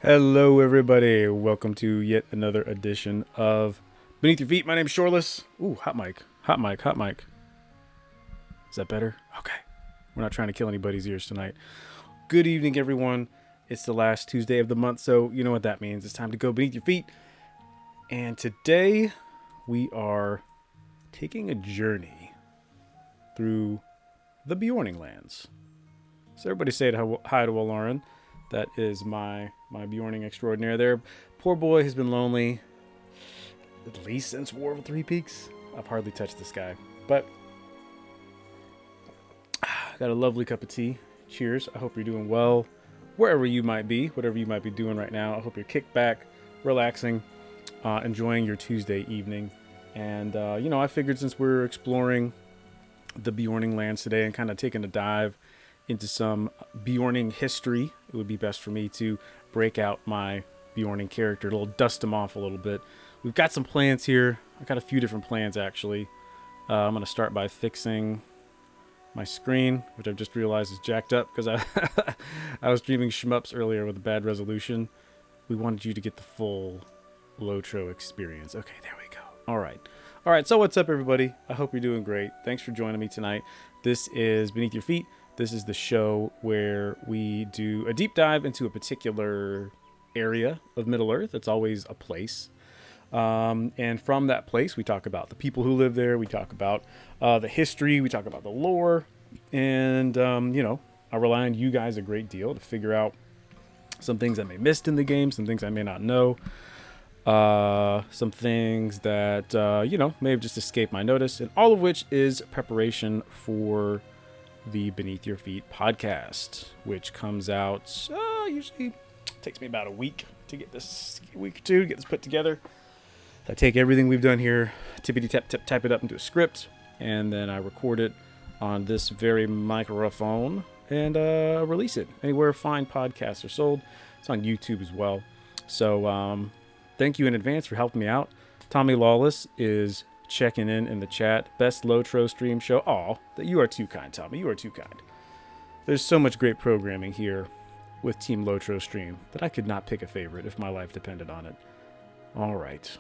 Hello, everybody. Welcome to yet another edition of Beneath Your Feet. My name's Shoreless. Ooh, hot mic. Hot mic. Hot mic. Is that better? Okay. We're not trying to kill anybody's ears tonight. Good evening, everyone. It's the last Tuesday of the month, so you know what that means. It's time to go beneath your feet. And today, we are taking a journey through the Beorning lands. So everybody say hi to Lauren. That is my Bjorning extraordinaire there. Poor boy has been lonely at least since War of the Three Peaks. I've hardly touched this guy. But got a lovely cup of tea. Cheers. I hope you're doing well wherever you might be, whatever you might be doing right now. I hope you're kicked back, relaxing, enjoying your Tuesday evening. And, I figured since we're exploring the Beorning lands today and kind of taking a dive into some Beorning history, it would be best for me to break out my Beorning character, dust him off a little bit. We've got some plans here. I've got a few different plans, actually. I'm going to start by fixing my screen, which I've just realized is jacked up because I was streaming shmups earlier with a bad resolution. We wanted you to get the full LOTRO experience. Okay, there we go. All right, so what's up, everybody? I hope you're doing great. Thanks for joining me tonight. This is Beneath Your Feet. This is the show where we do a deep dive into a particular area of Middle-earth. It's always a place. And from that place, we talk about the people who live there. We talk about the history. We talk about the lore. And, I rely on you guys a great deal to figure out some things I may have missed in the game, some things I may not know, some things that, may have just escaped my notice, and all of which is preparation for the Beneath Your Feet podcast, which comes out usually takes me about a week to get this put together. I take everything we've done here, tippity tap type it up into a script, and then I record it on this very microphone and release it anywhere fine podcasts are sold. It's on YouTube as well. So thank you in advance for helping me out. Tommy Lawless is checking in the chat. Best LOTRO stream show. Aw, you are too kind, Tommy. You are too kind. There's so much great programming here with Team LOTRO stream that I could not pick a favorite if my life depended on it. All right.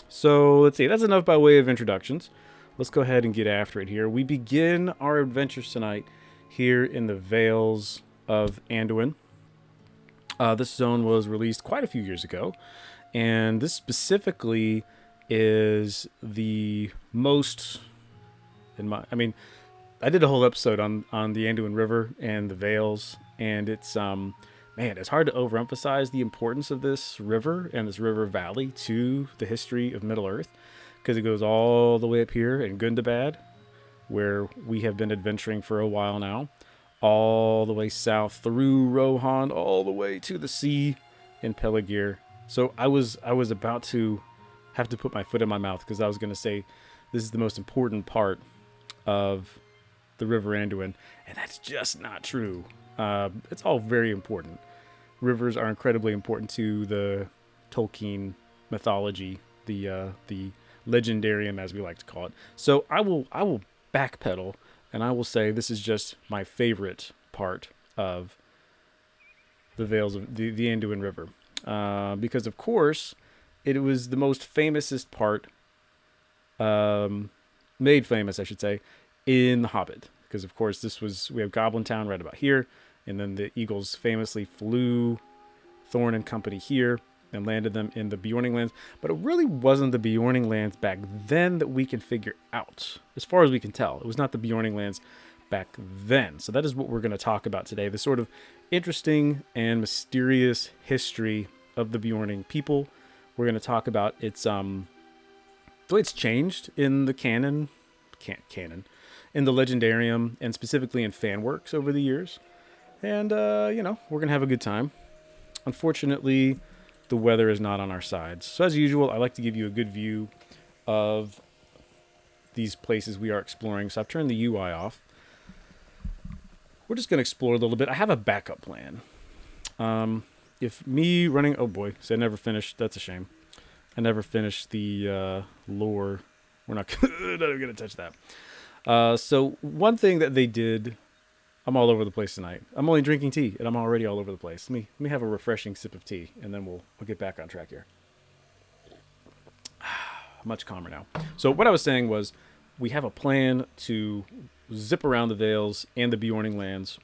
So let's see. That's enough by way of introductions. Let's go ahead and get after it here. We begin our adventures tonight here in the Vales of Anduin. This zone was released quite a few years ago, and this specifically is the most I did a whole episode on the Anduin River and the Vales, and it's it's hard to overemphasize the importance of this river and this river valley to the history of Middle-earth, because it goes all the way up here in Gundabad, where we have been adventuring for a while now, all the way south through Rohan, all the way to the sea in Peligir. So I was about to have to put my foot in my mouth, because I was going to say this is the most important part of the River Anduin, and that's just not true. It's all very important. Rivers are incredibly important to the Tolkien mythology, the legendarium, as we like to call it. So I will backpedal, and I will say this is just my favorite part of the Vales of the Anduin River, because of course it was the most famousest part, made famous, I should say, in The Hobbit. Because, of course, we have Goblin Town right about here, and then the Eagles famously flew Thorn and company here and landed them in the Beorning lands. But it really wasn't the Beorning lands back then that we can figure out, as far as we can tell. It was not the Beorning lands back then. So that is what we're going to talk about today, the sort of interesting and mysterious history of the Beorning people. We're going to talk about its the way it's changed in the canon, in the legendarium, and specifically in fan works over the years. And we're going to have a good time. Unfortunately, the weather is not on our side. So as usual, I like to give you a good view of these places we are exploring. So I've turned the UI off. We're just going to explore a little bit. I have a backup plan. If me running... Oh boy, so I never finished. That's a shame. I never finished the lore. We're not going to touch that. So one thing that they did I'm all over the place tonight. I'm only drinking tea, and I'm already all over the place. Let me have a refreshing sip of tea, and then we'll get back on track here. Much calmer now. So what I was saying was, we have a plan to zip around the Vales and the Beorning lands,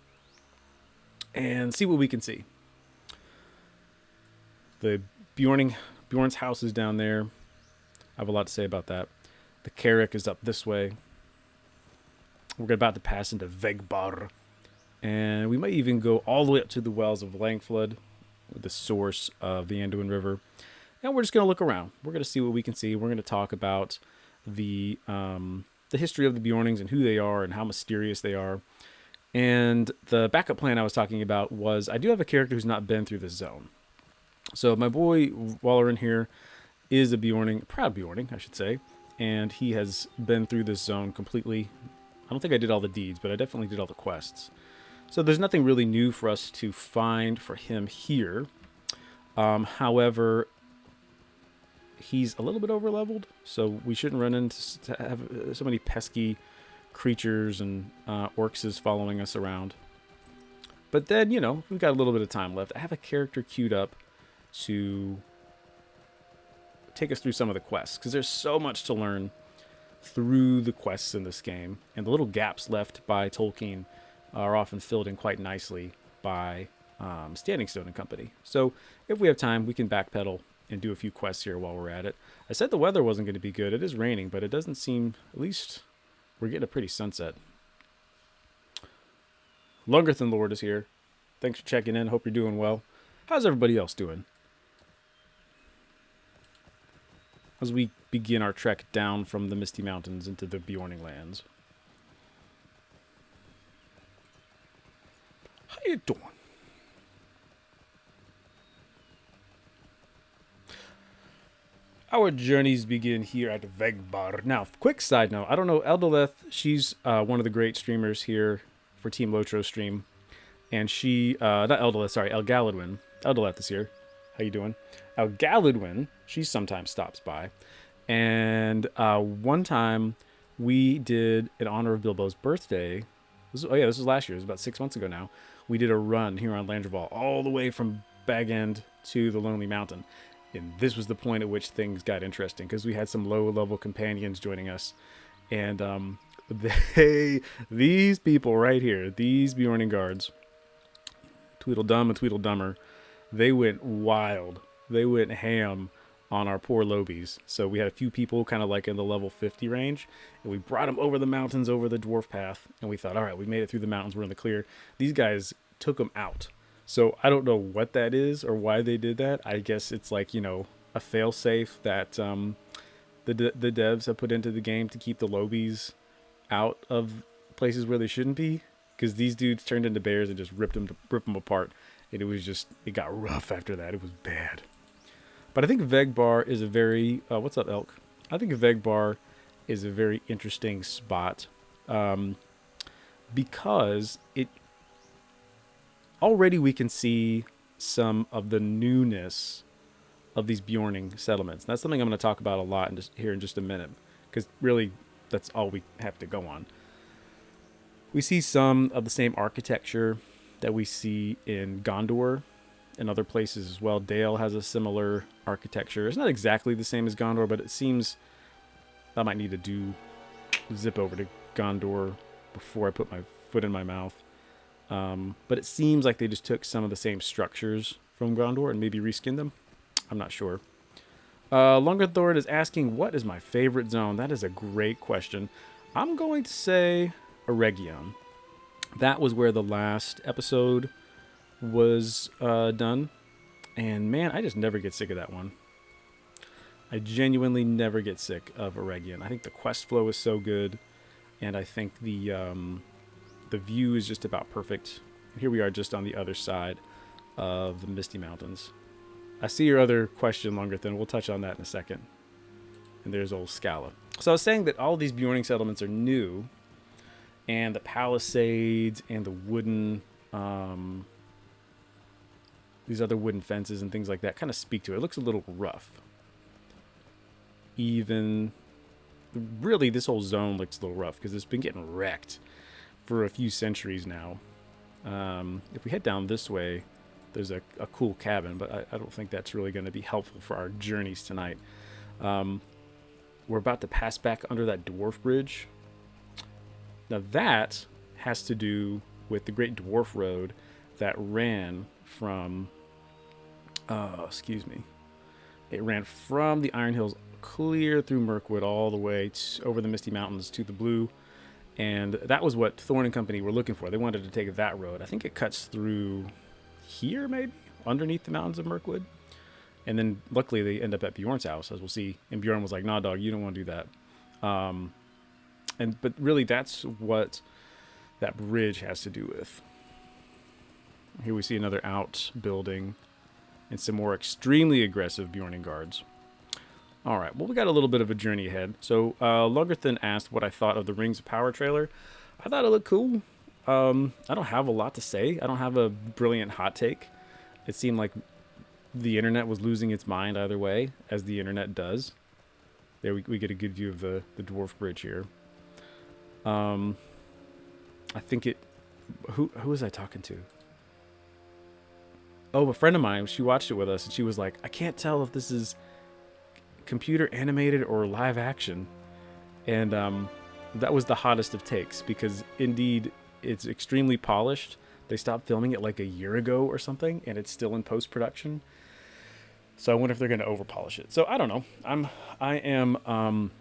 and see what we can see. The Bjorn's house is down there. I have a lot to say about that. The Carrick is up this way. We're about to pass into Vegbar. And we might even go all the way up to the wells of Langflood, the source of the Anduin River. And we're just going to look around. We're going to see what we can see. We're going to talk about the history of the Bjornings and who they are and how mysterious they are. And the backup plan I was talking about was, I do have a character who's not been through this zone. So my boy Waller in here is a Beorning, proud Beorning, I should say. And he has been through this zone completely. I don't think I did all the deeds, but I definitely did all the quests. So there's nothing really new for us to find for him here. However, he's a little bit overleveled, so we shouldn't run into have so many pesky creatures and orcs following us around. But then, you know, we've got a little bit of time left. I have a character queued up to take us through some of the quests, because there's so much to learn through the quests in this game, and the little gaps left by Tolkien are often filled in quite nicely by Standing Stone and Company. So if we have time, we can backpedal and do a few quests here while we're at it. I said the weather wasn't going to be good. It is raining, but it doesn't seem, at least we're getting a pretty sunset. Lungerthan Lord is here. Thanks for checking in. Hope you're doing well. How's everybody else doing? As we begin our trek down from the Misty Mountains into the Beorning lands. How you doing? Our journeys begin here at Vegbar. Now, quick side note. I don't know, Eldoleth, she's one of the great streamers here for Team LOTRO stream. And she, not Eldoleth, sorry, Galadriel. Eldoleth is here. How you doing? Galadriel, she sometimes stops by. And one time we did, in honor of Bilbo's birthday, this was last year. It was about 6 months ago now. We did a run here on Landreval all the way from Bag End to the Lonely Mountain. And this was the point at which things got interesting, because we had some low-level companions joining us. And these people right here, these Beorning guards, Tweedledum and Tweedledummer, they went wild. They went ham on our poor lobies. So we had a few people kind of like in the level 50 range, and we brought them over the mountains, over the dwarf path, and we thought, all right, we made it through the mountains, we're in the clear. These guys took them out. So I don't know what that is or why they did that. I guess it's like, you know, a fail-safe that the devs have put into the game to keep the lobies out of places where they shouldn't be, because these dudes turned into bears and just ripped them apart. And it got rough after that. It was bad. But I think Vegbar is a very, what's up, Elk? I think Vegbar is a very interesting spot because already we can see some of the newness of these Beorning settlements. And that's something I'm going to talk about a lot here in just a minute, because really that's all we have to go on. We see some of the same architecture that we see in Gondor and other places as well. Dale has a similar architecture. It's not exactly the same as Gondor, but it seems I might need to zip over to Gondor before I put my foot in my mouth. But it seems like they just took some of the same structures from Gondor and maybe reskinned them. I'm not sure. Lungerthord is asking, what is my favorite zone? That is a great question. I'm going to say Eregion. That was where the last episode was done. And man, I just never get sick of that one. I genuinely never get sick of Eregion. I think the quest flow is so good. And I think the view is just about perfect. Here we are just on the other side of the Misty Mountains. I see your other question, Lungerthan. We'll touch on that in a second. And there's old Scala. So I was saying that all these Bjorning settlements are new. And the palisades and the wooden, these other wooden fences and things like that kind of speak to it. It looks a little rough. Really, this whole zone looks a little rough because it's been getting wrecked for a few centuries now. If we head down this way, there's a cool cabin, but I don't think that's really going to be helpful for our journeys tonight. We're about to pass back under that dwarf bridge. Now that has to do with the Great Dwarf Road that ran from, it ran from the Iron Hills clear through Mirkwood all the way over the Misty Mountains to the Blue. And that was what Thorn and Company were looking for. They wanted to take that road. I think it cuts through here, maybe, underneath the mountains of Mirkwood. And then luckily they end up at Bjorn's house, as we'll see. And Bjorn was like, "Nah, dog, you don't want to do that." But really, that's what that bridge has to do with. Here we see another outbuilding and some more extremely aggressive Beorning guards. All right, well, we got a little bit of a journey ahead. So Logarthan asked what I thought of the Rings of Power trailer. I thought it looked cool. I don't have a lot to say. I don't have a brilliant hot take. It seemed like the internet was losing its mind either way, as the internet does. There we get a good view of the dwarf bridge here. I think it... Who was I talking to? Oh, a friend of mine. She watched it with us, and she was like, "I can't tell if this is computer animated or live action." And that was the hottest of takes, because indeed it's extremely polished. They stopped filming it like a year ago or something, and it's still in post-production. So I wonder if they're going to over-polish it. So I don't know. I am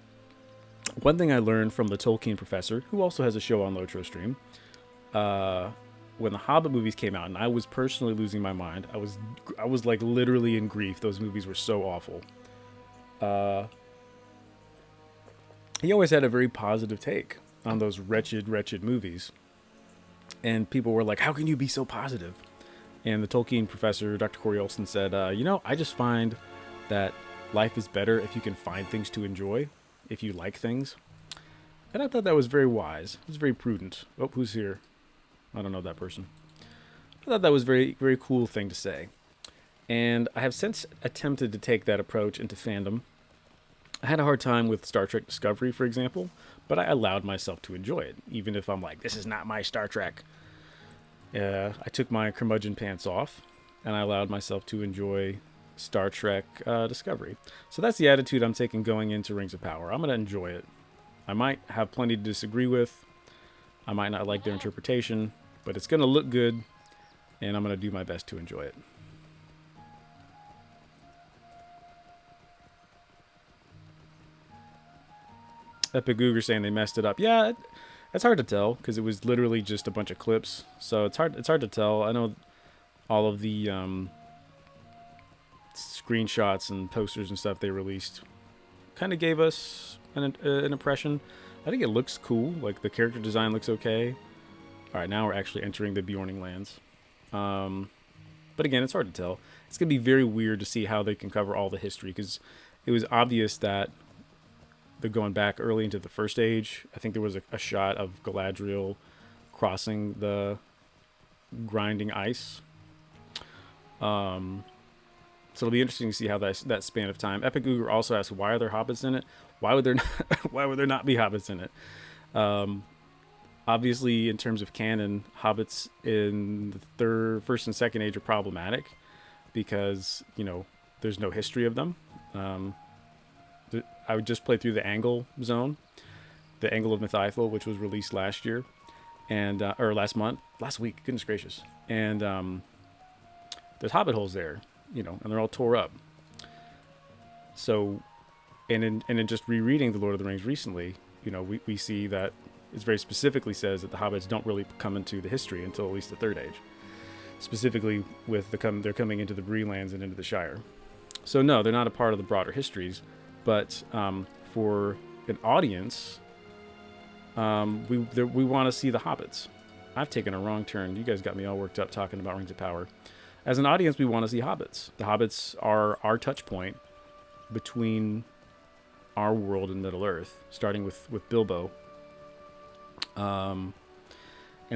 one thing I learned from the Tolkien professor, who also has a show on LOTRO stream, when the Hobbit movies came out, and I was personally losing my mind. I was like literally in grief. Those movies were so awful. He always had a very positive take on those wretched movies. And people were like, "How can you be so positive?" And the Tolkien professor, Dr. Corey Olsen, said, I just find that life is better if you can find things to enjoy, if you like things. And I thought that was very wise. It was very prudent. Oh, who's here? I don't know that person. I thought that was very, very cool thing to say. And I have since attempted to take that approach into fandom. I had a hard time with Star Trek Discovery, for example, but I allowed myself to enjoy it, even if I'm like, this is not my Star Trek. I took my curmudgeon pants off, and I allowed myself to enjoy Star Trek Discovery. So that's the attitude I'm taking going into Rings of Power. I'm going to enjoy it. I might have plenty to disagree with. I might not like their interpretation, but it's going to look good, and I'm going to do my best to enjoy it. Epic Googer saying they messed it up. Yeah, it's hard to tell because it was literally just a bunch of clips. So it's hard to tell. I know all of the screenshots and posters and stuff they released kind of gave us an impression. I think it looks cool. Like the character design looks okay. All right, now we're actually entering the Beorning lands. But again, it's hard to tell. It's going to be very weird to see how they can cover all the history because it was obvious that they're going back early into the First Age. I think there was a shot of Galadriel crossing the grinding ice. So it'll be interesting to see how that span of time. Epic Googer also asked, why are there hobbits in it? Why would there not be hobbits in it? Obviously, in terms of canon, hobbits in the First and Second Age are problematic because, there's no history of them. I would just play through the Angle zone, the Angle of Mythythel, which was released last year, or last week, goodness gracious. And there's hobbit holes there, and they're all tore up. So, and in just rereading The Lord of the Rings recently, we see that it very specifically says that the hobbits don't really come into the history until at least the Third Age. Specifically with they're coming into the Bree lands and into the Shire. So no, they're not a part of the broader histories. But for an audience, we want to see the hobbits. I've taken a wrong turn. You guys got me all worked up talking about Rings of Power. As an audience, we want to see hobbits. The hobbits are our touch point between our world and Middle-earth, starting with Bilbo. And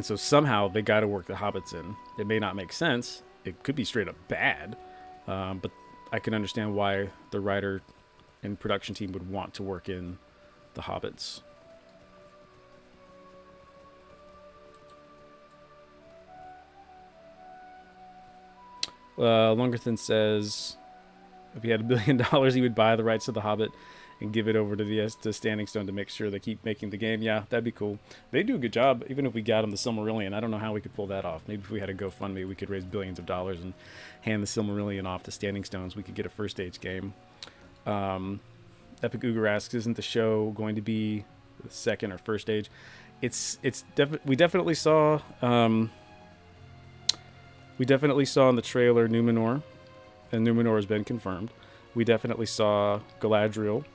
so somehow they got to work the hobbits in. It may not make sense. It could be straight up bad. But I can understand why the writer and production team would want to work in the hobbits. Longerthan says if he had $1 billion, he would buy the rights to The Hobbit and give it over to Standing Stone to make sure they keep making the game. Yeah, that'd be cool. They do a good job. Even if we got them the Silmarillion, I don't know how we could pull that off. Maybe if we had a GoFundMe, we could raise billions of dollars and hand the Silmarillion off to Standing Stones. We could get a first stage game. Epic Uger asks, isn't the show going to be the second or first stage? We definitely saw in the trailer Numenor, and Numenor has been confirmed. We definitely saw Galadriel.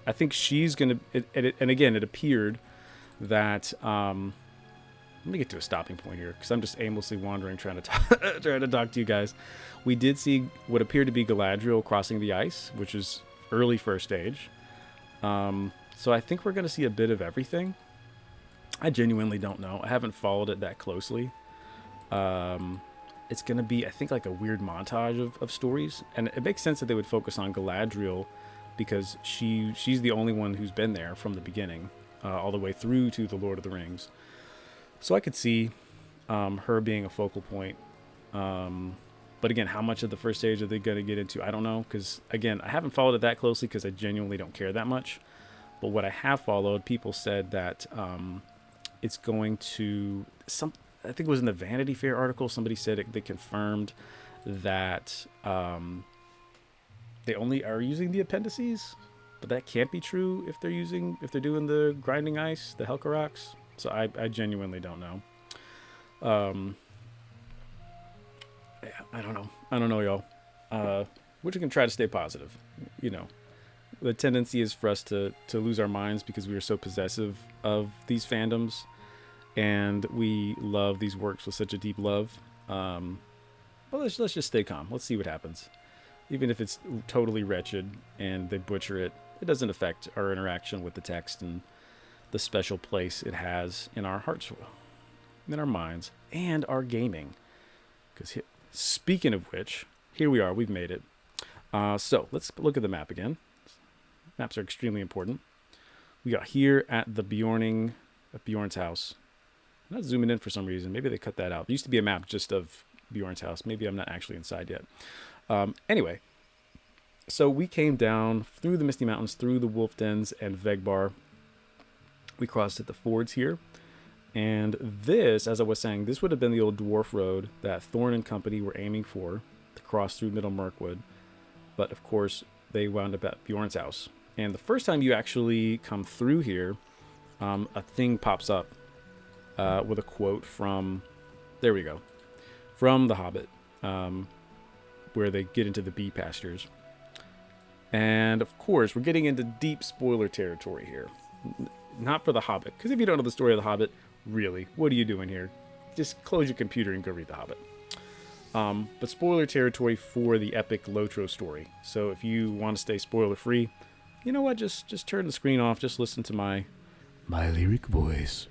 I think she's gonna. And again, it appeared that. Let me get to a stopping point here because I'm just aimlessly wandering, trying to talk to you guys. We did see what appeared to be Galadriel crossing the ice, which is early first stage. So I think we're going to see a bit of everything. I genuinely don't know. I haven't followed it that closely. It's going to be, I think, like a weird montage of stories. And it makes sense that they would focus on Galadriel because she's the only one who's been there from the beginning, all the way through to the Lord of the Rings. So I could see her being a focal point. But again, how much of the first stage are they going to get into? I don't know. Because, again, I haven't followed it that closely because I genuinely don't care that much. But what I have followed, people said that it's going to... I think it was in the Vanity Fair article. Somebody said they confirmed that they only are using the appendices. But that can't be true if they're doing the grinding ice, the Helcarax. So I genuinely don't know. Yeah, I don't know, y'all. We're just gonna try to stay positive. You know, the tendency is for us to lose our minds because we are so possessive of these fandoms, and we love these works with such a deep love. But let's just stay calm. Let's see what happens. Even if it's totally wretched and they butcher it, it doesn't affect our interaction with the text and the special place it has in our hearts, in our minds, and our gaming. Because speaking of which, here we are. We've made it. So let's look at the map again. Maps are extremely important. We got here at the Beorning, at Bjorn's house. I'm not zooming in for some reason. Maybe they cut that out. There used to be a map just of Bjorn's house. Maybe I'm not actually inside yet. Anyway, so we came down through the Misty Mountains, through the Wolf Dens and Vegbar. We crossed at the fords here. And this, as I was saying, this would have been the old dwarf road that Thorn and company were aiming for to cross through Middle Mirkwood. But, of course, they wound up at Bjorn's house. And the first time you actually come through here, a thing pops up with a quote from, there we go, from The Hobbit, where they get into the bee pastures. And, of course, we're getting into deep spoiler territory here. Not for The Hobbit, because if you don't know the story of The Hobbit, really, what are you doing here? Just close your computer and go read The Hobbit. But spoiler territory for the epic LOTRO story. So if you want to stay spoiler free, you know what? Just turn the screen off. Just listen to my lyric voice,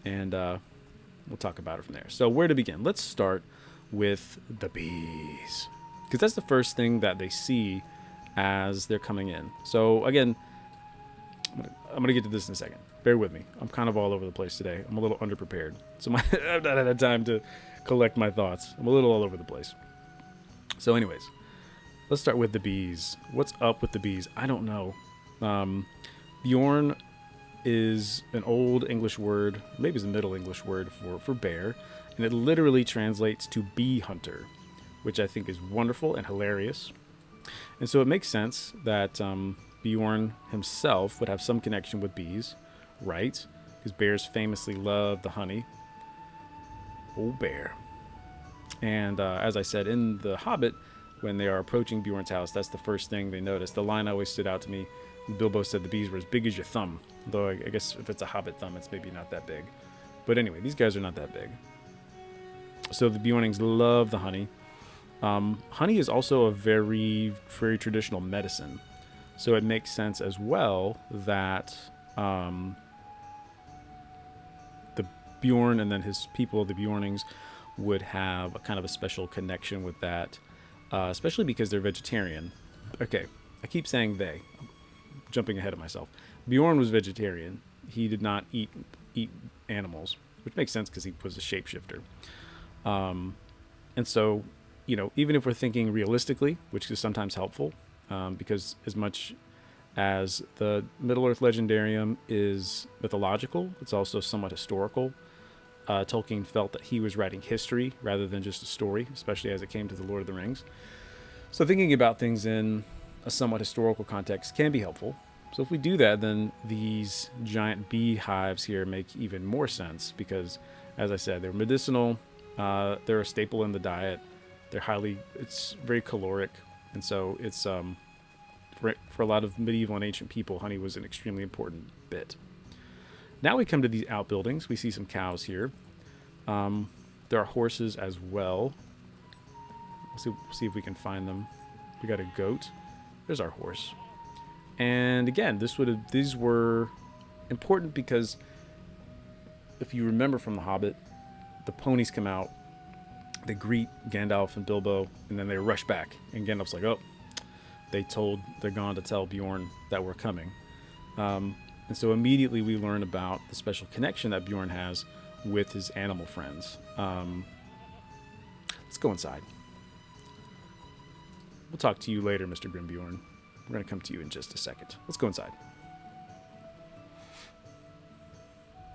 and we'll talk about it from there. So where to begin? Let's start with the bees, because that's the first thing that they see as they're coming in. So again, I'm gonna get to this in a second. Bear with me. I'm kind of all over the place today. I'm a little underprepared, so I've not had time to collect my thoughts. I'm a little all over the place. So anyways, let's start with the bees. What's up with the bees? I don't know. Bjorn is an old English word, maybe it's a Middle English word for bear, and it literally translates to bee hunter, which I think is wonderful and hilarious. And so it makes sense that Bjorn himself would have some connection with bees, right? Because bears famously love the honey. Oh, bear. And as I said, in The Hobbit, when they are approaching Bjorn's house, that's the first thing they notice. The line always stood out to me. Bilbo said the bees were as big as your thumb. Though I guess if it's a Hobbit thumb, it's maybe not that big. But anyway, these guys are not that big. So the Bjornings love the honey. Honey is also a very, very traditional medicine. So it makes sense as well that the Bjorn and then his people, the Bjornings, would have a kind of a special connection with that, especially because they're vegetarian. Okay, I keep saying they. I'm jumping ahead of myself. Bjorn was vegetarian. He did not eat animals, which makes sense because he was a shapeshifter. And so even if we're thinking realistically, which is sometimes helpful, because as much as the Middle-earth legendarium is mythological, it's also somewhat historical. Tolkien felt that he was writing history rather than just a story, especially as it came to the Lord of the Rings. So thinking about things in a somewhat historical context can be helpful. So if we do that, then these giant beehives here make even more sense because, as I said, they're medicinal. They're a staple in the diet. It's very caloric. And so it's, for a lot of medieval and ancient people, honey was an extremely important bit. Now we come to these outbuildings. We see some cows here. There are horses as well. We'll see if we can find them. We got a goat. There's our horse. And again, these were important because if you remember from The Hobbit, the ponies come out, they greet Gandalf and Bilbo, and then they rush back. And Gandalf's like, oh, they're gone to tell Bjorn that we're coming. And so immediately we learn about the special connection that Bjorn has with his animal friends. Let's go inside. We'll talk to you later, Mr. Grimbjorn. We're going to come to you in just a second. Let's go inside.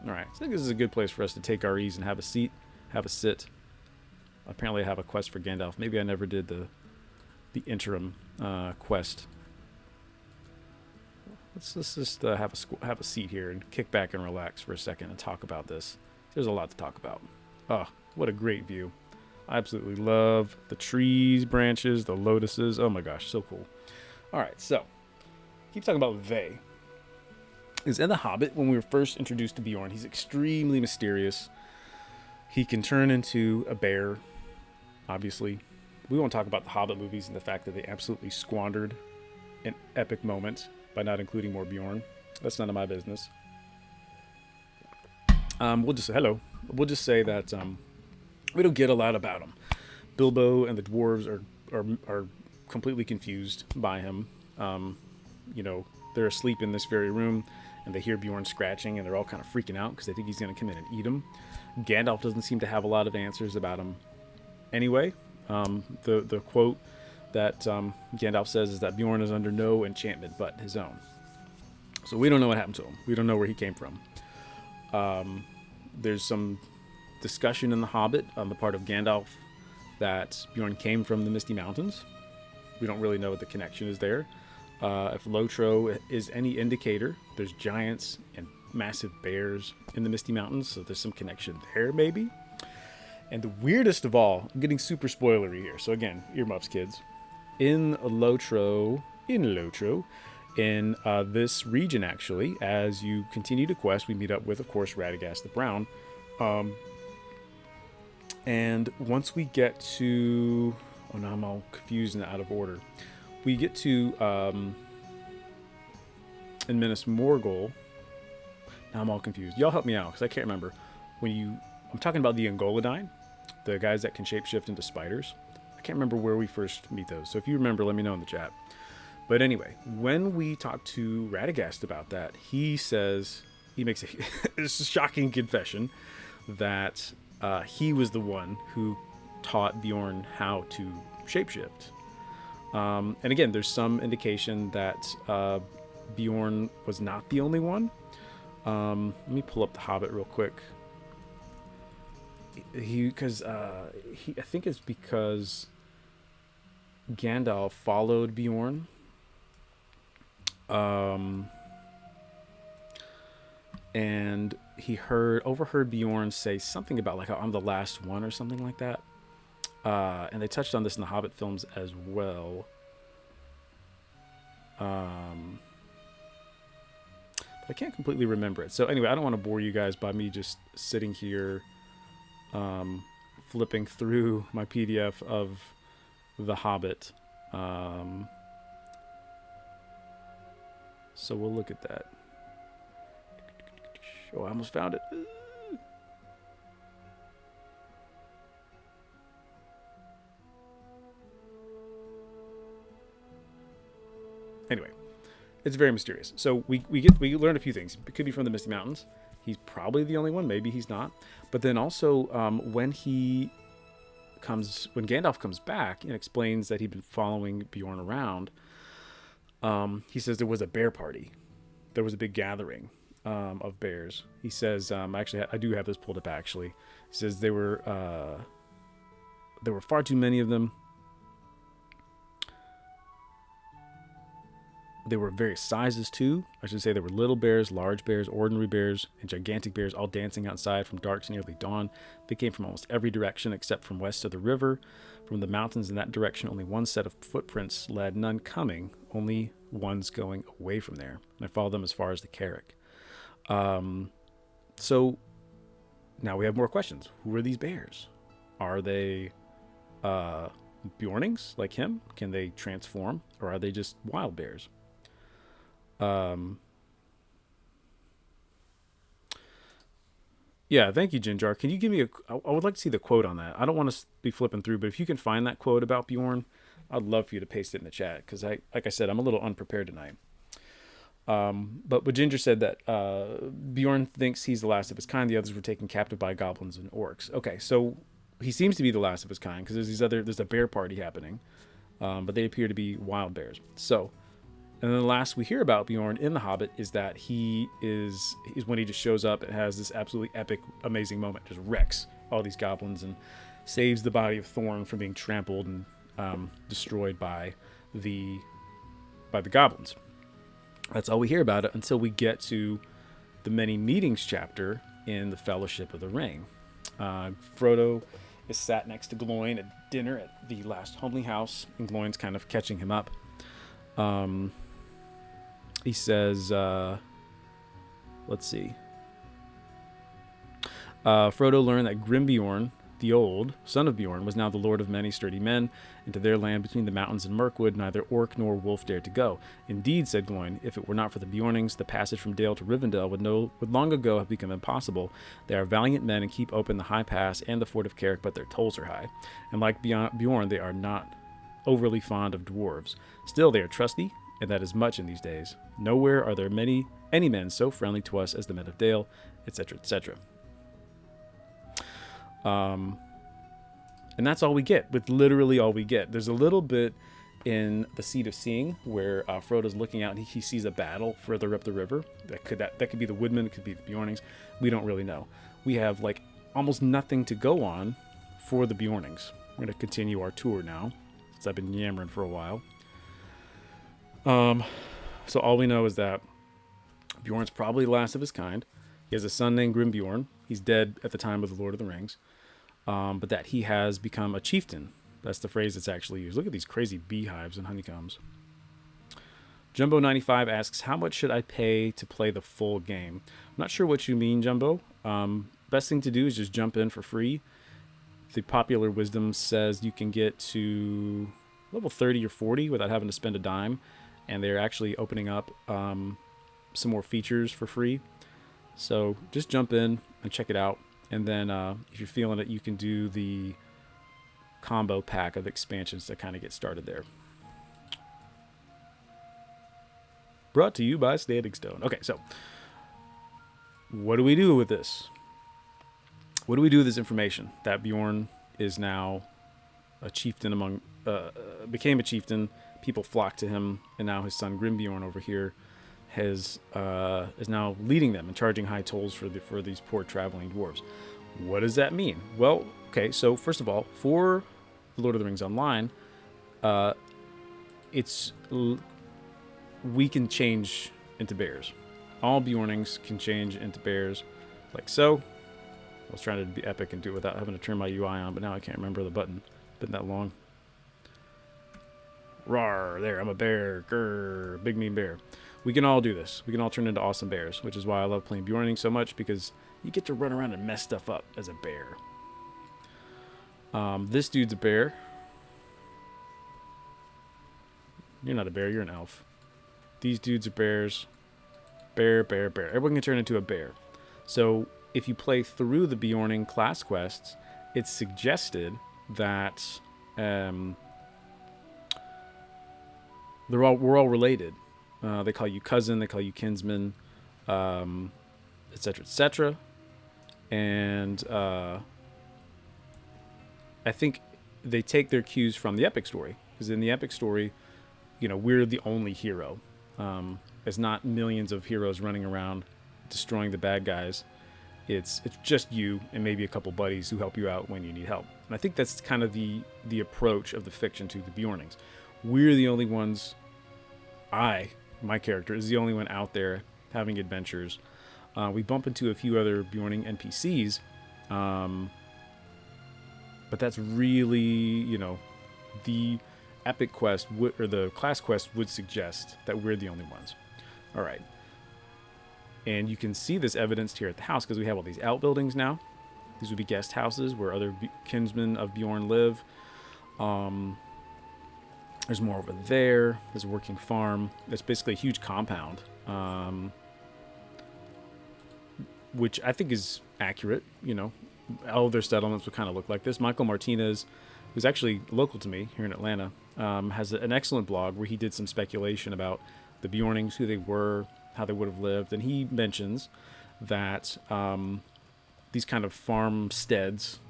All right. So I think this is a good place for us to take our ease and have a seat, have a sit. Apparently I have a quest for Gandalf. Maybe I never did the interim quest. Let's just have a seat here and kick back and relax for a second and talk about this. There's a lot to talk about. Oh, what a great view. I absolutely love the trees, branches, the lotuses. Oh my gosh, so cool. All right, so keep talking about Ve. Is in The Hobbit, when we were first introduced to Beorn, he's extremely mysterious. He can turn into a bear, obviously. We won't talk about the Hobbit movies and the fact that they absolutely squandered an epic moment by not including more Bjorn. That's none of my business. We'll just say hello. We'll just say that we don't get a lot about him. Bilbo and the dwarves are completely confused by him. They're asleep in this very room, and they hear Bjorn scratching, and they're all kind of freaking out because they think he's going to come in and eat them. Gandalf doesn't seem to have a lot of answers about him. Anyway, the quote that Gandalf says is that Bjorn is under no enchantment but his own. So we don't know what happened to him. We don't know where he came from. There's some discussion in The Hobbit on the part of Gandalf that Bjorn came from the Misty Mountains. We don't really know what the connection is there. If LOTRO is any indicator, there's giants and massive bears in the Misty Mountains, so there's some connection there maybe. And the weirdest of all, I'm getting super spoilery here, so again, earmuffs kids. In LOTRO, in this region actually, as you continue to quest, we meet up with, of course, Radagast the Brown. And once we get to... Oh, now I'm all confused and out of order. We get to... in Minas Morgul. Now I'm all confused. Y'all help me out, because I can't remember. I'm talking about the Ungolidae, the guys that can shapeshift into spiders. I can't remember where we first meet those. So if you remember, let me know in the chat. But anyway, when we talk to Radagast about that, he makes a shocking confession that he was the one who taught Bjorn how to shapeshift. And again, there's some indication that Bjorn was not the only one. Let me pull up The Hobbit real quick. I think it's because Gandalf followed Bjorn. And he overheard Bjorn say something about like, I'm the last one or something like that. And they touched on this in the Hobbit films as well. But I can't completely remember it. So anyway, I don't want to bore you guys by me just sitting here flipping through my PDF of The Hobbit. So we'll look at that. Oh, I almost found it. Anyway, it's very mysterious. So we learn a few things. It could be from the Misty Mountains. He's probably the only one. Maybe he's not. But then also when he Gandalf comes back and explains that he'd been following Beorn around, he says there was a bear party. There was a big gathering of bears. He says, actually, I do have this pulled up. Actually, he says there were far too many of them. They were various sizes too. I should say there were little bears, large bears, ordinary bears, and gigantic bears, all dancing outside from dark to nearly dawn. They came from almost every direction except from west of the river. From the mountains in that direction, only one set of footprints led, none coming, only ones going away from there. And I followed them as far as the Carrick. So now we have more questions. Who are these bears? Are they Bjornings like him? Can they transform? Or are they just wild bears? Yeah, thank you, Jinjar. Can you give me I would like to see the quote on that. I don't want to be flipping through, but if you can find that quote about Beorn, I'd love for you to paste it in the chat, because like I said, I'm a little unprepared tonight. But Ginger said that Beorn thinks he's the last of his kind. The others were taken captive by goblins and orcs. Okay, so he seems to be the last of his kind, because there's a bear party happening, but they appear to be wild bears. So, and then the last we hear about Beorn in The Hobbit is that he is when he just shows up and has this absolutely epic, amazing moment, just wrecks all these goblins and saves the body of Thorn from being trampled and destroyed by the goblins. That's all we hear about it until we get to the Many Meetings chapter in the Fellowship of the Ring. Frodo is sat next to Gloin at dinner at the last homely house, and Gloin's kind of catching him up. He says, let's see. Frodo learned that Grimbeorn, the old son of Beorn, was now the lord of many sturdy men, and to their land between the mountains and Mirkwood neither orc nor wolf dared to go. Indeed, said Gloin, if it were not for the Bjornings, the passage from Dale to Rivendell would long ago have become impossible. They are valiant men and keep open the high pass and the fort of Carrick, but their tolls are high. And like Beorn, they are not overly fond of dwarves. Still, they are trusty, and that is much in these days. Nowhere are there any men so friendly to us as the men of Dale, etc., etc. And that's all we get, with literally all we get. There's a little bit in the Seat of Seeing where Frodo's looking out and he sees a battle further up the river. That could be the Woodmen, it could be the Bjornings. We don't really know. We have like almost nothing to go on for the Bjornings. We're going to continue our tour now, since I've been yammering for a while. So all we know is that Bjorn's probably the last of his kind. He has a son named Grimbeorn. He's dead at the time of the Lord of the Rings. But that he has become a chieftain. That's the phrase that's actually used. Look at these crazy beehives and honeycombs. Jumbo95 asks, how much should I pay to play the full game? I'm not sure what you mean, Jumbo. Best thing to do is just jump in for free. The popular wisdom says you can get to level 30 or 40 without having to spend a dime. And they're actually opening up some more features for free. So just jump in and check it out. And then if you're feeling it, you can do the combo pack of expansions to kind of get started there. Brought to you by Standing Stone. Okay, so what do we do with this? What do we do with this information? That Beorn is now a chieftain became a chieftain. People flock to him, and now his son Grimbeorn over here is now leading them and charging high tolls for these poor traveling dwarves. What does that mean? Well, okay, so first of all, for the Lord of the Rings Online, we can change into bears. All Bjornings can change into bears, like so. I was trying to be epic and do it without having to turn my UI on, but now I can't remember the button. It's been that long. Rawr, there, I'm a bear. Grr, big mean bear. We can all do this. We can all turn into awesome bears, which is why I love playing Beorning so much, because you get to run around and mess stuff up as a bear. This dude's a bear. You're not a bear, you're an elf. These dudes are bears. Bear, bear, bear. Everyone can turn into a bear. So if you play through the Beorning class quests, it's suggested that we're all related. They call you cousin, they call you kinsman, etc., etc. And I think they take their cues from the epic story, because in the epic story, we're the only hero. It's not millions of heroes running around destroying the bad guys. It's just you and maybe a couple buddies who help you out when you need help. And I think that's kind of the approach of the fiction to the Bjornings. We're the only ones. My character is the only one out there having adventures. We bump into a few other Beorning NPCs, but that's really, the epic quest or the class quest would suggest that we're the only ones. All right. And you can see this evidenced here at the house because we have all these outbuildings now. These would be guest houses where other kinsmen of Beorn live. There's more over there. There's a working farm. It's basically a huge compound, which I think is accurate. All of their settlements would kind of look like this. Michael Martinez, who's actually local to me here in Atlanta, has an excellent blog where he did some speculation about the Bjornings, who they were, how they would have lived. And he mentions that these kind of farmsteads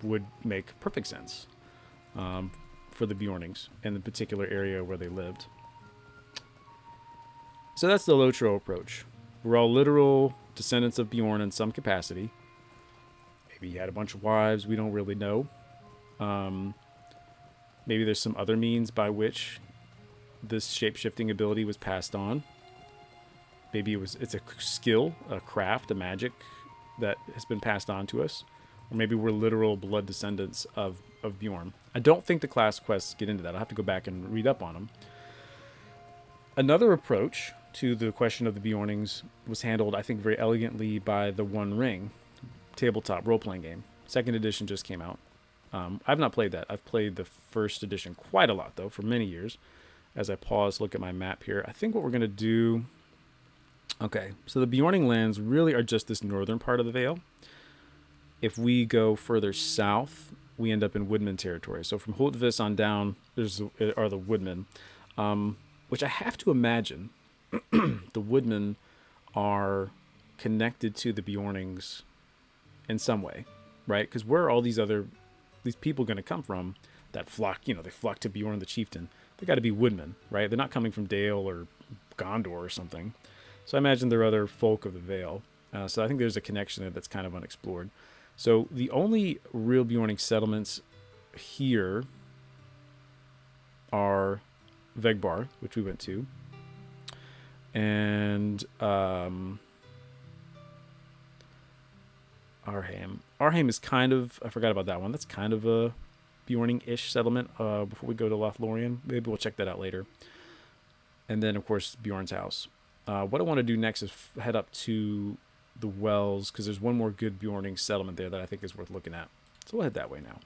would make perfect sense for the Bjornings in the particular area where they lived. So that's the LOTRO approach. We're all literal descendants of Beorn in some capacity. Maybe he had a bunch of wives, we don't really know. Maybe there's some other means by which this shape-shifting ability was passed on. Maybe it's a skill, a craft, a magic that has been passed on to us. Or maybe we're literal blood descendants of Beorn. I don't think the class quests get into that. I'll have to go back and read up on them. Another approach to the question of the Bjornings was handled, I think, very elegantly by the One Ring tabletop role-playing game. Second edition just came out. I've not played that. I've played the first edition quite a lot, though, for many years. As I pause, look at my map here. I think what we're going to do... Okay, so the Beorning lands really are just this northern part of the Vale. If we go further south, we end up in Woodman territory. So from Holtvis on down, are the Woodmen, which I have to imagine the Woodmen are connected to the Bjornings in some way, right? Because where are all these people going to come from that flock, they flock to Beorn the chieftain? They got to be Woodmen, right? They're not coming from Dale or Gondor or something. So I imagine there are other folk of the Vale. So I think there's a connection there that's kind of unexplored. So the only real Beorning settlements here are Vegbar, which we went to, and Arheim. Arheim is kind of, I forgot about that one. That's kind of a Beorning-ish settlement before we go to Lothlorien. Maybe we'll check that out later. And then, of course, Bjorn's house. What I want to do next is head up to the Wells, because there's one more good Beorning settlement there that I think is worth looking at. So we'll head that way now.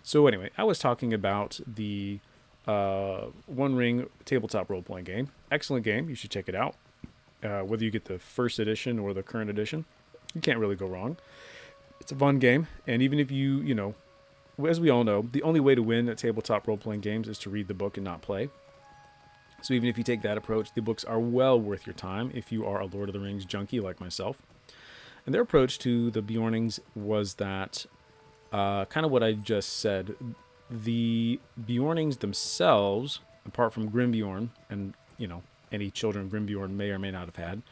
So anyway, I was talking about the One Ring tabletop role-playing game. Excellent game. You should check it out. Whether you get the first edition or the current edition, you can't really go wrong. It's a fun game. And even if you, as we all know, the only way to win at tabletop role-playing games is to read the book and not play. So even if you take that approach, the books are well worth your time if you are a Lord of the Rings junkie like myself. And their approach to the Bjornings was that, kind of what I just said, the Bjornings themselves, apart from Grimbeorn and, any children Grimbeorn may or may not have had,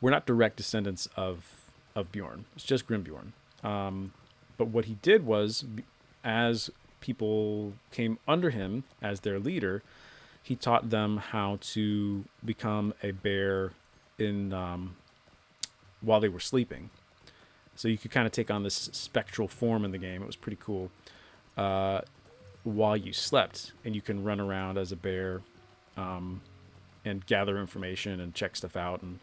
were not direct descendants of Bjorn. It's just Grimbeorn. But what he did was, as people came under him as their leader, he taught them how to become a bear while they were sleeping. So you could kind of take on this spectral form in the game. It was pretty cool. While you slept, and you can run around as a bear and gather information and check stuff out. And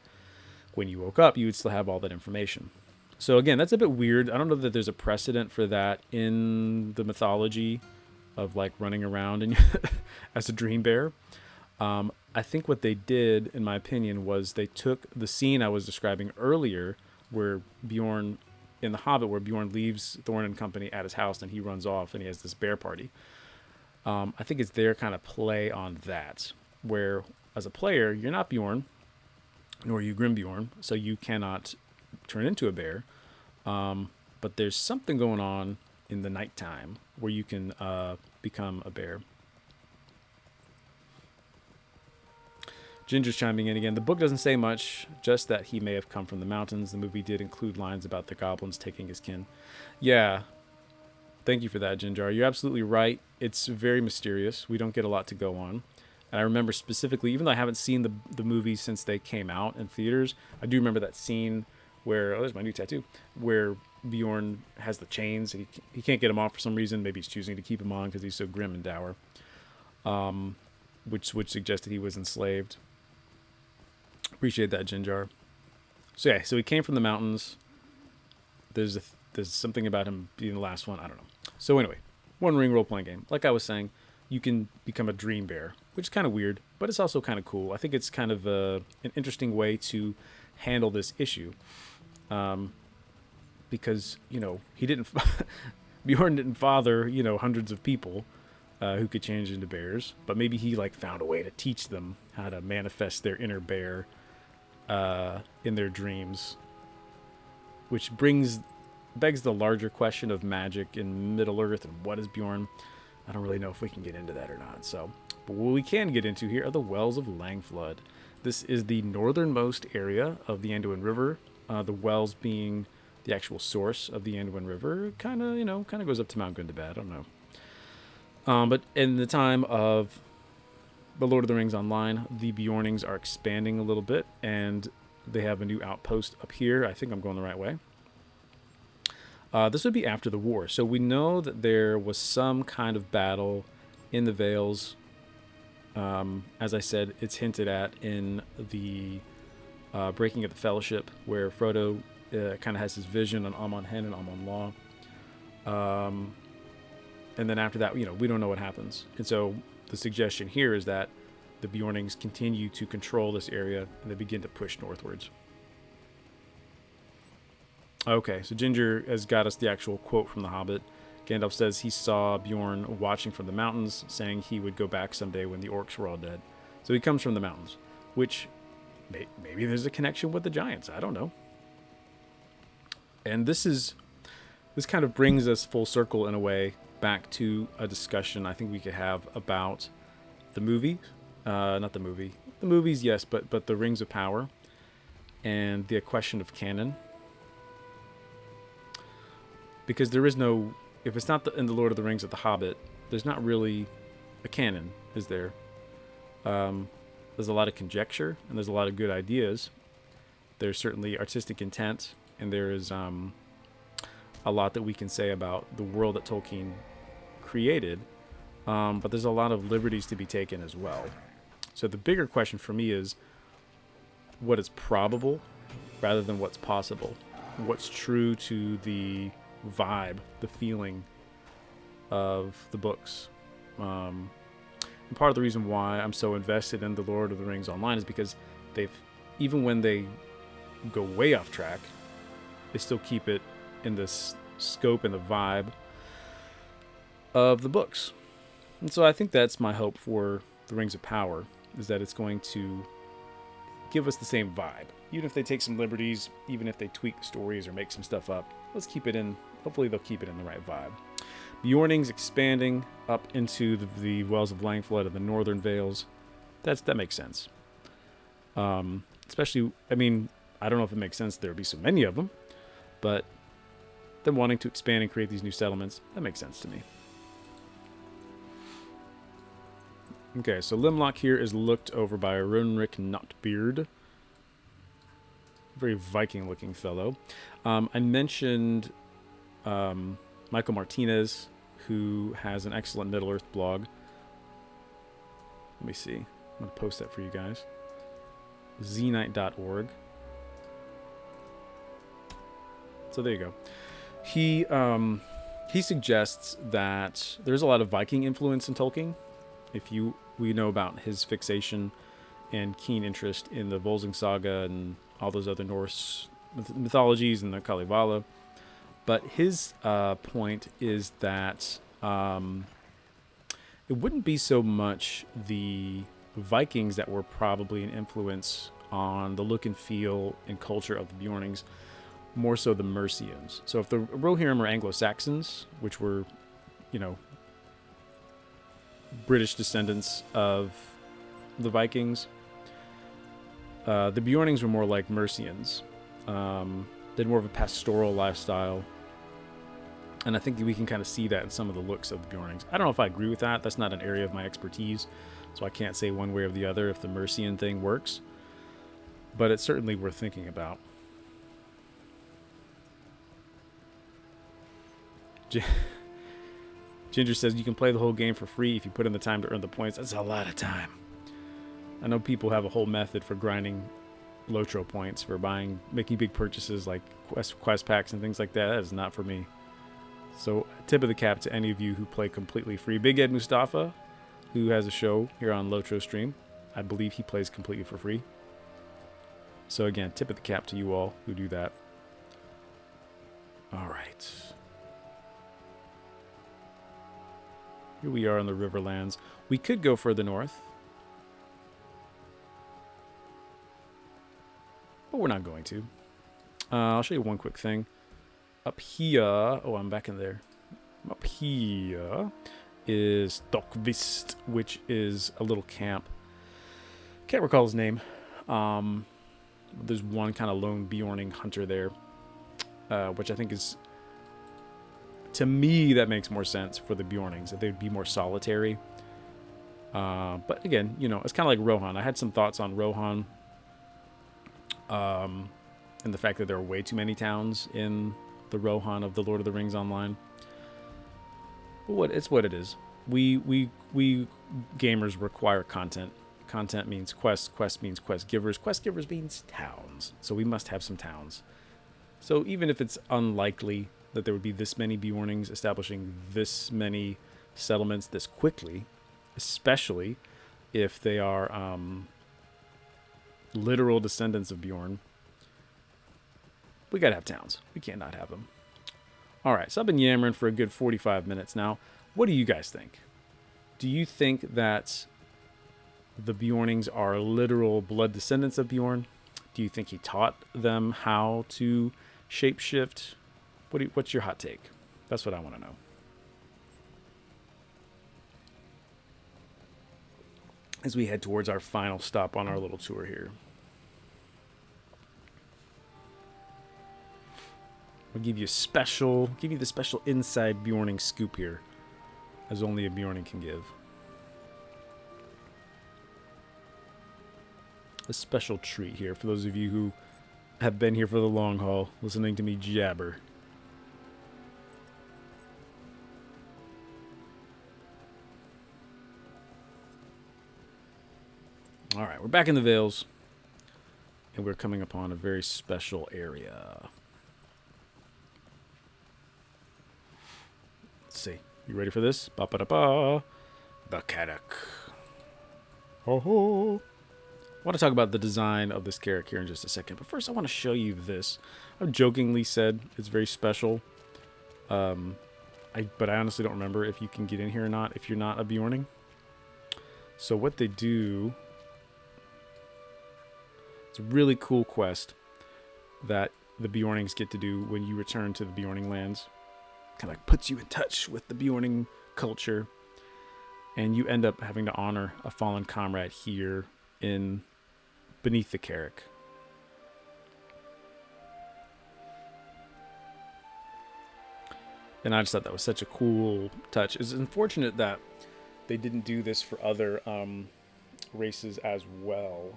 when you woke up, you would still have all that information. So again, that's a bit weird. I don't know that there's a precedent for that in the mythology of like running around and as a dream bear. I think what they did, in my opinion, was they took the scene I was describing earlier where Beorn, in The Hobbit, where Beorn leaves Thorin and company at his house and he runs off and he has this bear party. I think it's their kind of play on that, where as a player, you're not Beorn, nor are you Grimbeorn, so you cannot turn into a bear. But there's something going on in the nighttime where you can become a bear. Ginger's chiming in again. The book doesn't say much, just that he may have come from the mountains. The movie did include lines about the goblins taking his kin. Yeah, thank you for that, Ginger. You're absolutely right. It's very mysterious. We don't get a lot to go on. And I remember specifically, even though I haven't seen the movies since they came out in theaters, I do remember that scene where, oh, there's my new tattoo, where Bjorn has the chains and he can't get them off for some reason. Maybe he's choosing to keep them on because he's so grim and dour, which suggested he was enslaved. Appreciate that, Ginjar. So yeah, so he came from the mountains. There's something about him being the last one. I don't know. So anyway, One Ring role-playing game. Like I was saying, you can become a dream bear, which is kind of weird, but it's also kind of cool. I think it's kind of an interesting way to handle this issue, because he didn't Bjorn didn't father hundreds of people who could change into bears, but maybe he found a way to teach them how to manifest their inner bear in their dreams, which begs the larger question of magic in Middle Earth and what is Bjorn. I don't really know if we can get into that or not. So, but what we can get into here are the Wells of Langflood. This is the northernmost area of the Anduin River. The wells being the actual source of the Anduin River. Kind of goes up to Mount Gundabad. I don't know. But in the time of The Lord of the Rings Online, the Bjornings are expanding a little bit, and they have a new outpost up here. I think I'm going the right way. This would be after the war, so we know that there was some kind of battle in the Vales. As I said, it's hinted at in the Breaking of the Fellowship, where Frodo kind of has his vision on Amon Hen and Amon Law. And then after that, we don't know what happens. And so the suggestion here is that the Bjornings continue to control this area, and they begin to push northwards. Okay, so Ginger has got us the actual quote from The Hobbit. Gandalf says he saw Bjorn watching from the mountains, saying he would go back someday when the orcs were all dead. So he comes from the mountains, which maybe there's a connection with the giants. I don't know. And this kind of brings us full circle in a way back to a discussion I think we could have about the movie. Not the movie. The movies, yes, but the Rings of Power and the question of canon. Because there is no, if it's not in the Lord of the Rings or the Hobbit, there's not really a canon, is there? There's a lot of conjecture, and there's a lot of good ideas. There's certainly artistic intent, and there is a lot that we can say about the world that Tolkien created, but there's a lot of liberties to be taken as well. So the bigger question for me is what is probable rather than what's possible. What's true to the vibe, the feeling of the books. And part of the reason why I'm so invested in the Lord of the Rings Online is because even when they go way off track, they still keep it in this scope and the vibe of the books. And so I think that's my hope for the Rings of Power, is that it's going to give us the same vibe. Even if they take some liberties, even if they tweak the stories or make some stuff up, let's keep it in. Hopefully they'll keep it in the right vibe. Bjornings expanding up into the Wells of Langflood and the Northern Vales. That makes sense. Especially, I don't know if it makes sense there would be so many of them, but them wanting to expand and create these new settlements, that makes sense to me. Okay, so Limlock here is looked over by Runric Notbeard. Very Viking-looking fellow. I mentioned Michael Martinez, who has an excellent Middle-earth blog. Let me see. I'm going to post that for you guys. Zenite.org. So there you go. He suggests that there's a lot of Viking influence in Tolkien. We know about his fixation and keen interest in the Volsung Saga and all those other Norse mythologies and the Kalevala. But his point is that it wouldn't be so much the Vikings that were probably an influence on the look and feel and culture of the Bjornings, more so the Mercians. So if the Rohirrim are Anglo-Saxons, which were, British descendants of the Vikings. The Bjornings were more like Mercians. They had more of a pastoral lifestyle. And I think we can kind of see that in some of the looks of the Bjornings. I don't know if I agree with that. That's not an area of my expertise. So I can't say one way or the other if the Mercian thing works. But it's certainly worth thinking about. Ginger says you can play the whole game for free if you put in the time to earn the points. That's a lot of time. I know people have a whole method for grinding LOTRO points for making big purchases like quest packs and things like that. That is not for me. So tip of the cap to any of you who play completely free. Big Ed Mustafa, who has a show here on LOTRO stream, I believe he plays completely for free. So again, tip of the cap to you all who do that. All right. Here we are in the Riverlands. We could go further north, but we're not going to. I'll show you one quick thing. Up here, oh, I'm back in there. Up here is Tokvist, which is a little camp. Can't recall his name. There's one kind of lone Beorning hunter there, which I think is, to me, that makes more sense for the Bjornings, that they'd be more solitary. But again, you know, it's kind of like Rohan. I had some thoughts on Rohan, and the fact that there are way too many towns in the Rohan of the Lord of the Rings Online. But it's what it is. We gamers require content. Content means quests. Quest means quest givers. Quest givers means towns. So we must have some towns. So even if it's unlikely that there would be this many Beornings establishing this many settlements this quickly, especially if they are literal descendants of Bjorn, we gotta have towns. We can't not have them. All right, so I've been yammering for a good 45 minutes now. What do you guys think? Do you think that the Bjornings are literal blood descendants of Bjorn? Do you think he taught them how to shapeshift? What's your hot take? That's what I want to know. As we head towards our final stop on our little tour here. We'll give you the special inside Beorning scoop here, as only a Beorning can give. A special treat here for those of you who have been here for the long haul, listening to me jabber. All right, we're back in the Vales, and we're coming upon a very special area. Let's see. You ready for this? Ba-ba-da-ba. The Carrick. Ho-ho. I want to talk about the design of this Carrick here in just a second, but first I want to show you this. I've jokingly said it's very special, but I honestly don't remember if you can get in here or not if you're not a Beorning. So what they do, it's a really cool quest that the Bjornings get to do when you return to the Beorning lands. Kind of like puts you in touch with the Beorning culture, and you end up having to honor a fallen comrade here beneath the Carrick. And I just thought that was such a cool touch. It's unfortunate that they didn't do this for other races as well.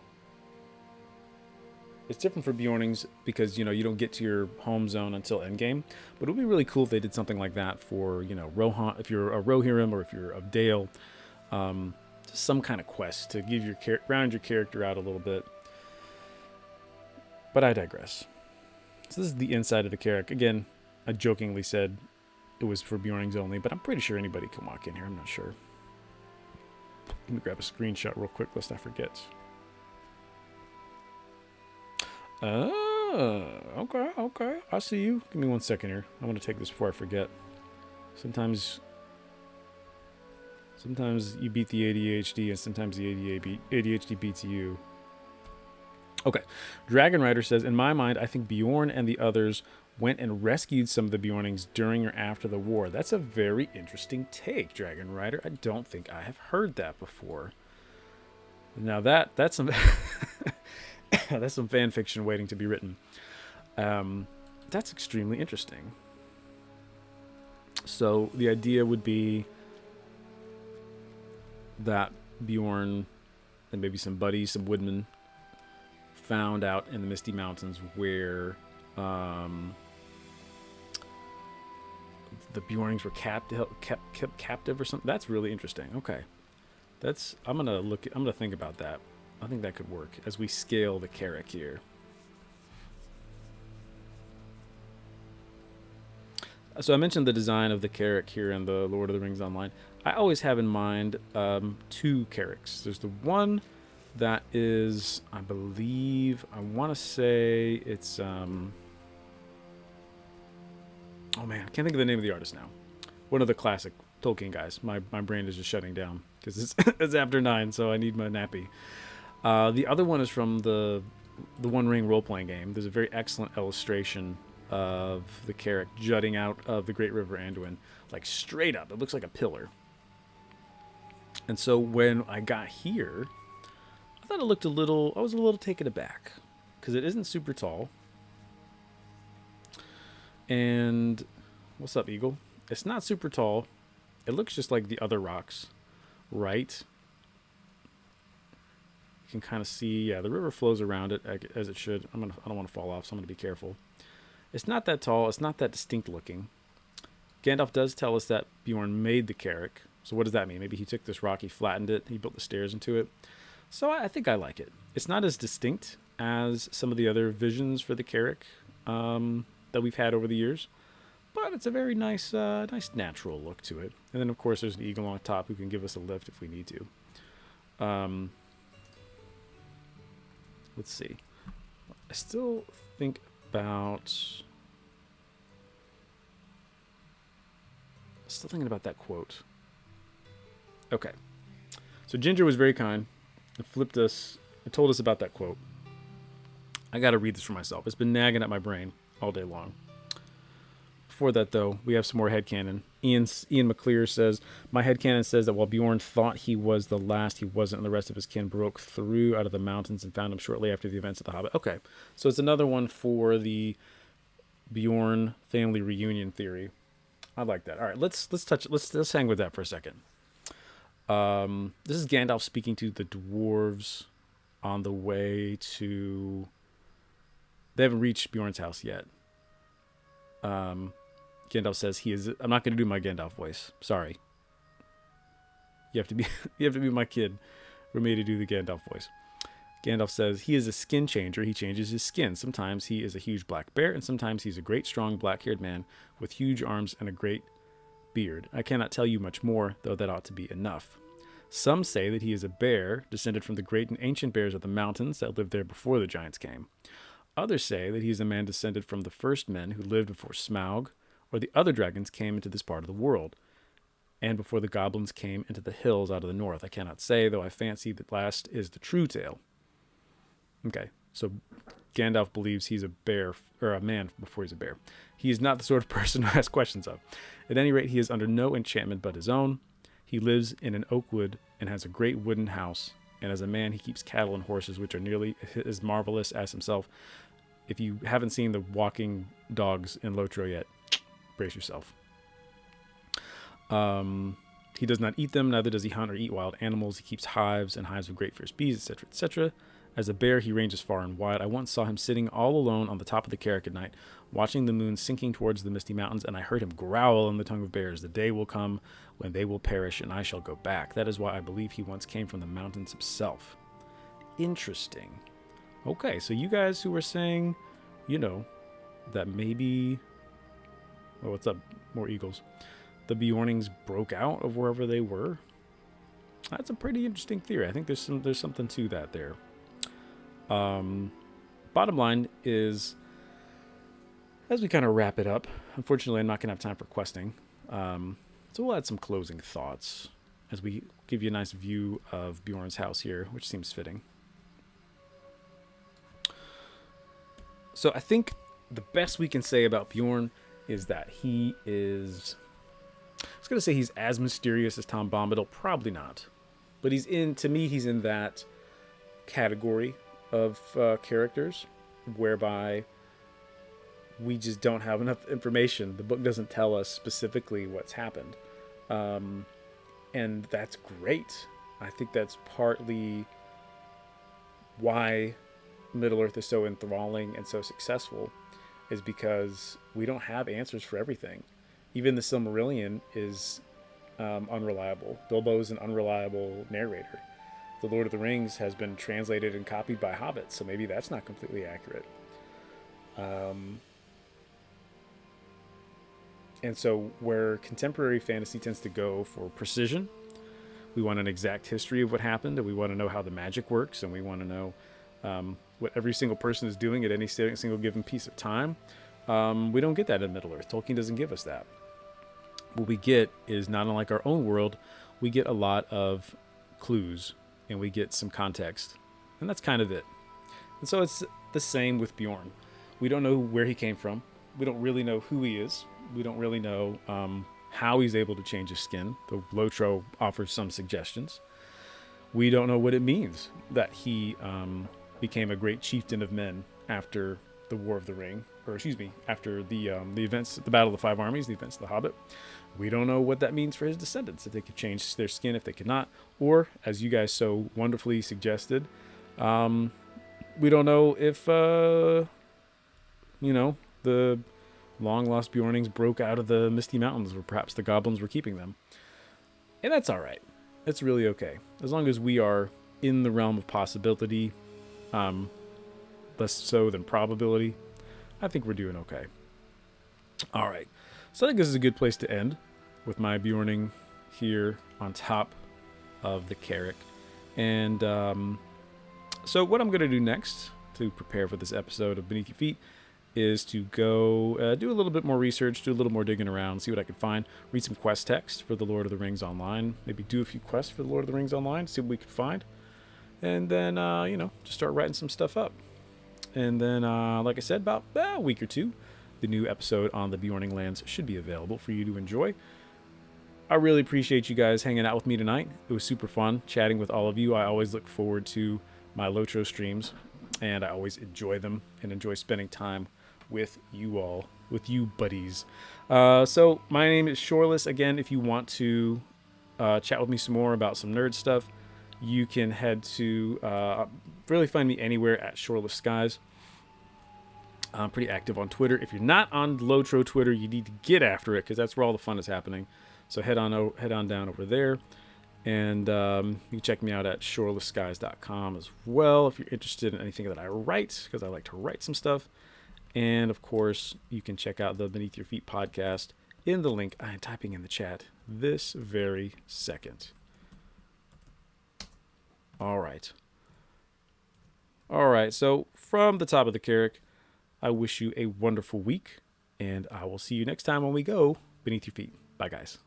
It's different for Bjornings because, you know, you don't get to your home zone until endgame. But it would be really cool if they did something like that for, you know, Rohan, if you're a Rohirrim or if you're of Dale. Just some kind of quest to give round your character out a little bit. But I digress. So this is the inside of the Carrick. Again, I jokingly said it was for Bjornings only, but I'm pretty sure anybody can walk in here. I'm not sure. Let me grab a screenshot real quick lest I forget. Okay. I see you. Give me 1 second here. I want to take this before I forget. Sometimes you beat the ADHD, and sometimes the ADHD beats you. Okay. Dragon Rider says, in my mind, I think Bjorn and the others went and rescued some of the Bjornings during or after the war. That's a very interesting take, Dragon Rider. I don't think I have heard that before. Now that's some that's some fan fiction waiting to be written. That's extremely interesting. So the idea would be that Beorn and maybe some buddies, some woodmen, found out in the Misty Mountains where the Bjornings were kept captive or something. That's really interesting. Okay, I'm gonna think about that. I think that could work as we scale the Carrick here. So I mentioned the design of the Carrick here in the Lord of the Rings Online. I always have in mind two Carricks. There's the one that is, I believe, I want to say it's oh man, I can't think of the name of the artist now. One of the classic Tolkien guys. My brain is just shutting down because it's after 9, so I need my nappy. The other one is from the One Ring role-playing game. There's a very excellent illustration of the Carrick jutting out of the Great River Anduin, like straight up. It looks like a pillar. And so when I got here, I thought it looked I was a little taken aback because it isn't super tall. And what's up, Eagle? It's not super tall. It looks just like the other rocks, right? You can kind of see, yeah, the river flows around it as it should. I don't want to fall off, so I'm going to be careful. It's not that tall. It's not that distinct looking. Gandalf does tell us that Beorn made the Carrick. So what does that mean? Maybe he took this rock, he flattened it, he built the stairs into it. So I think I like it. It's not as distinct as some of the other visions for the Carrick that we've had over the years, but it's a very nice natural look to it. And then of course there's an eagle on top who can give us a lift if we need to. Let's see. I still think about that quote. Okay. So Ginger was very kind. It told us about that quote. I got to read this for myself. It's been nagging at my brain all day long. Before that, though, we have some more headcanon. Ian McClear says, my headcanon says that while Beorn thought he was the last, he wasn't, and the rest of his kin broke through out of the mountains and found him shortly after the events of The Hobbit. Okay, so it's another one for the Beorn family reunion theory. I like that. All right, let's hang with that for a second. This is Gandalf speaking to the dwarves on the way to... They haven't reached Beorn's house yet. Gandalf says I'm not going to do my Gandalf voice. Sorry. You have to be my kid for me to do the Gandalf voice. Gandalf says he is a skin changer. He changes his skin. Sometimes he is a huge black bear, and sometimes he's a great, strong, black-haired man with huge arms and a great beard. I cannot tell you much more, though that ought to be enough. Some say that he is a bear, descended from the great and ancient bears of the mountains that lived there before the giants came. Others say that he is a man descended from the first men who lived before Smaug, or the other dragons came into this part of the world, and before the goblins came into the hills out of the north. I cannot say, though I fancy that last is the true tale. Okay, so Gandalf believes he's a bear, or a man before he's a bear. He is not the sort of person who asks questions of. At any rate, he is under no enchantment but his own. He lives in an oak wood and has a great wooden house, and as a man he keeps cattle and horses which are nearly as marvelous as himself. If you haven't seen the walking dogs in LOTRO yet, brace yourself. He does not eat them, neither does he hunt or eat wild animals. He keeps hives and hives of great fierce bees, etc., etc. As a bear, he ranges far and wide. I once saw him sitting all alone on the top of the Carrick at night, watching the moon sinking towards the misty mountains, and I heard him growl in the tongue of bears. The day will come when they will perish, and I shall go back. That is why I believe he once came from the mountains himself. Interesting. Okay, so you guys who were saying, that maybe... Oh, what's up? More eagles. The Bjornings broke out of wherever they were. That's a pretty interesting theory. I think there's something to that there. Bottom line is, as we kind of wrap it up, unfortunately I'm not going to have time for questing. So we'll add some closing thoughts as we give you a nice view of Beorn's house here, which seems fitting. So I think the best we can say about Bjorn is that he is, I was going to say he's as mysterious as Tom Bombadil. Probably not. But to me, he's in that category of characters whereby we just don't have enough information. The book doesn't tell us specifically what's happened. And that's great. I think that's partly why Middle-earth is so enthralling and so successful, is because we don't have answers for everything. Even the Silmarillion is unreliable. Bilbo's an unreliable narrator. The Lord of the Rings has been translated and copied by hobbits, so maybe that's not completely accurate. And so where contemporary fantasy tends to go for precision, we want an exact history of what happened, and we want to know how the magic works, and we want to know what every single person is doing at any single given piece of time. We don't get that in Middle-earth. Tolkien doesn't give us that. What we get is, not unlike our own world, we get a lot of clues, and we get some context. And that's kind of it. And so it's the same with Bjorn. We don't know where he came from. We don't really know who he is. We don't really know how he's able to change his skin, though LOTRO offers some suggestions. We don't know what it means that he became a great chieftain of men after the War of the Ring, after the events, the Battle of the Five Armies, the events of the Hobbit. We don't know what that means for his descendants, if they could change their skin, if they could not, or, as you guys so wonderfully suggested, we don't know if, the long-lost Bjornings broke out of the Misty Mountains, or perhaps the goblins were keeping them. And that's all right. It's really okay. As long as we are in the realm of possibility, less so than probability, I think we're doing okay. All right. So I think this is a good place to end with my Beorning here on top of the Carrick. And so what I'm going to do next to prepare for this episode of Beneath Your Feet is to go do a little bit more research, do a little more digging around, see what I can find, read some quest text for the Lord of the Rings Online, maybe do a few quests for the Lord of the Rings Online, see what we can find, and then, just start writing some stuff up. And then, like I said, about a week or two, the new episode on the Beorning lands should be available for you to enjoy. I really appreciate you guys hanging out with me tonight. It was super fun chatting with all of you. I always look forward to my LOTRO streams, and I always enjoy them and enjoy spending time with you all, with you buddies. So my name is Shoreless. Again, if you want to chat with me some more about some nerd stuff, you can head to really find me anywhere at Shoreless Skies. I'm pretty active on Twitter. If you're not on LOTRO Twitter, you need to get after it, because that's where all the fun is happening. So head on down over there. And you can check me out at shorelessskies.com as well if you're interested in anything that I write, because I like to write some stuff. And, of course, you can check out the Beneath Your Feet podcast in the link I am typing in the chat this very second. All right. So from the top of the Carrick, I wish you a wonderful week, and I will see you next time when we go Beneath Your Feet. Bye, guys.